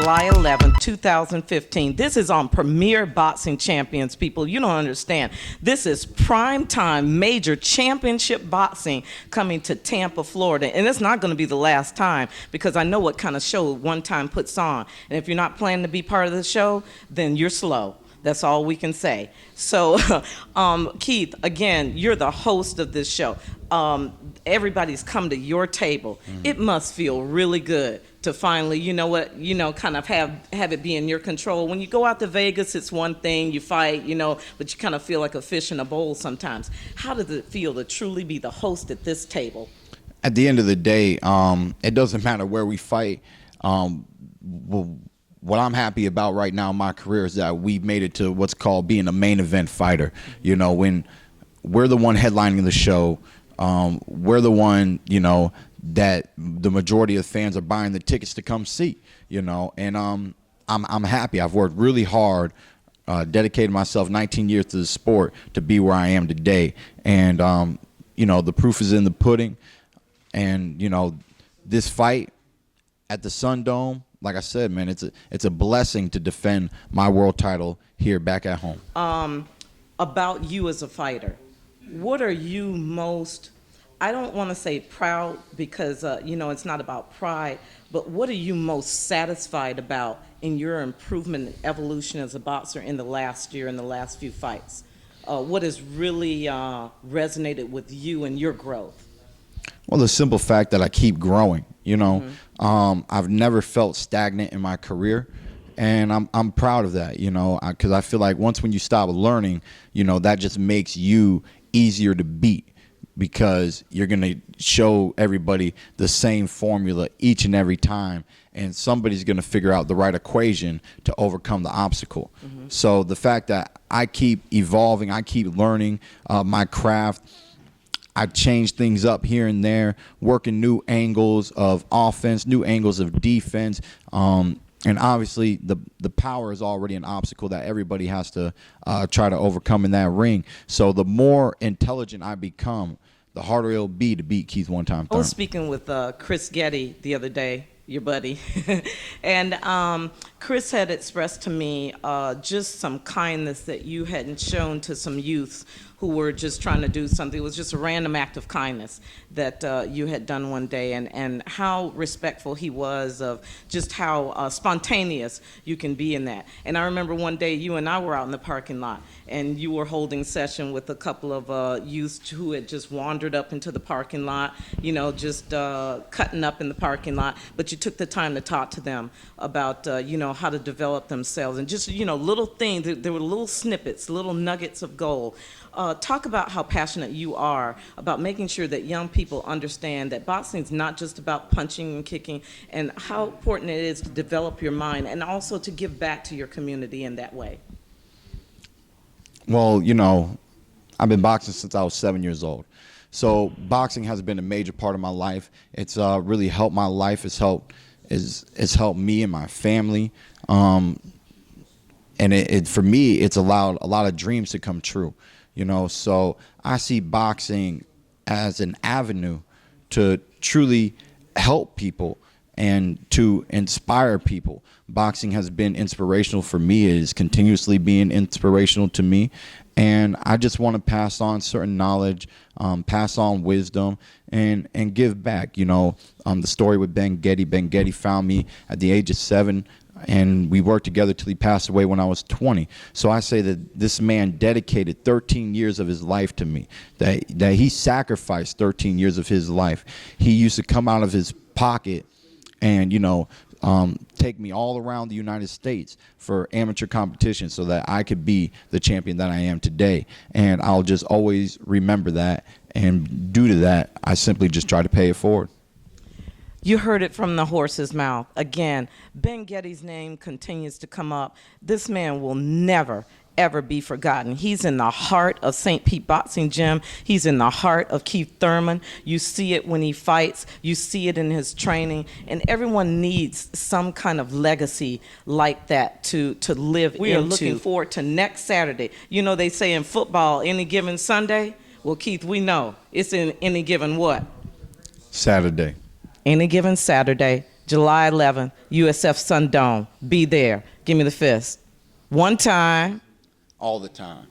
July 11, 2015. This is on Premier Boxing Champions, people. You don't understand. This is primetime major championship boxing coming to Tampa, Florida. And it's not going to be the last time, because I know what kind of show One Time puts on. And if you're not planning to be part of the show, then you're slow. That's all we can say. So, Keith, again, you're the host of this show. Everybody's come to your table. It must feel really good to finally, kind of have it be in your control. When you go out to Vegas, it's one thing, you fight, but you kind of feel like a fish in a bowl sometimes. How does it feel to truly be the host at this table? At the end of the day, it doesn't matter where we fight. What I'm happy about right now in my career is that we've made it to what's called being a main event fighter. When we're the one headlining the show, we're the one, that the majority of fans are buying the tickets to come see, and I'm happy. I've worked really hard, dedicated myself 19 years to the sport to be where I am today. And, the proof is in the pudding. And, this fight at the Sun Dome, like I said, man, it's a blessing to defend my world title here back at home. About you as a fighter, what are you most, I don't want to say proud, because it's not about pride, but what are you most satisfied about in your improvement and evolution as a boxer in the last year, in the last few fights? What has really resonated with you and your growth? Well, the simple fact that I keep growing, I've never felt stagnant in my career, and I'm proud of that, because I feel like when you stop learning, that just makes you easier to beat, because you're going to show everybody the same formula each and every time, and somebody's going to figure out the right equation to overcome the obstacle. So the fact that I keep evolving, I keep learning my craft, I change things up here and there, working new angles of offense, new angles of defense. And obviously, the power is already an obstacle that everybody has to try to overcome in that ring. So the more intelligent I become, the harder it'll be to beat Keith One Time Thurman. I was speaking with Chris Getty the other day, your buddy, and Chris had expressed to me just some kindness that you hadn't shown to some youths who were just trying to do something. It was just a random act of kindness that you had done one day, and how respectful he was of just how spontaneous you can be in that. And I remember one day you and I were out in the parking lot, and you were holding session with a couple of youths who had just wandered up into the parking lot, just cutting up in the parking lot, but you took the time to talk to them about, how to develop themselves, and just, little things. There were little snippets, little nuggets of gold. Talk about how passionate you are about making sure that young people understand that boxing is not just about punching and kicking, and how important it is to develop your mind and also to give back to your community in that way. Well, I've been boxing since I was 7 years old. So boxing has been a major part of my life. It's really helped my life. It's helped me and my family. And for me, it's allowed a lot of dreams to come true. So I see boxing as an avenue to truly help people and to inspire people. Boxing has been inspirational for me. It is continuously being inspirational to me. And I just want to pass on certain knowledge, pass on wisdom, and give back. The story with Ben Getty. Ben Getty found me at the age of 7. And we worked together till he passed away when I was 20. So I say that this man dedicated 13 years of his life to me, that he sacrificed 13 years of his life. He used to come out of his pocket and, take me all around the United States for amateur competition so that I could be the champion that I am today. And I'll just always remember that. And due to that, I simply just try to pay it forward. You heard it from the horse's mouth. Again, Ben Getty's name continues to come up. This man will never, ever be forgotten. He's in the heart of St. Pete Boxing Gym. He's in the heart of Keith Thurman. You see it when he fights. You see it in his training. And everyone needs some kind of legacy like that to live into. We are looking forward to next Saturday. They say in football, any given Sunday. Well, Keith, we know it's in any given what? Saturday. Any given Saturday, July 11th, USF Sun Dome. Be there. Give me the fist. One time. All the time.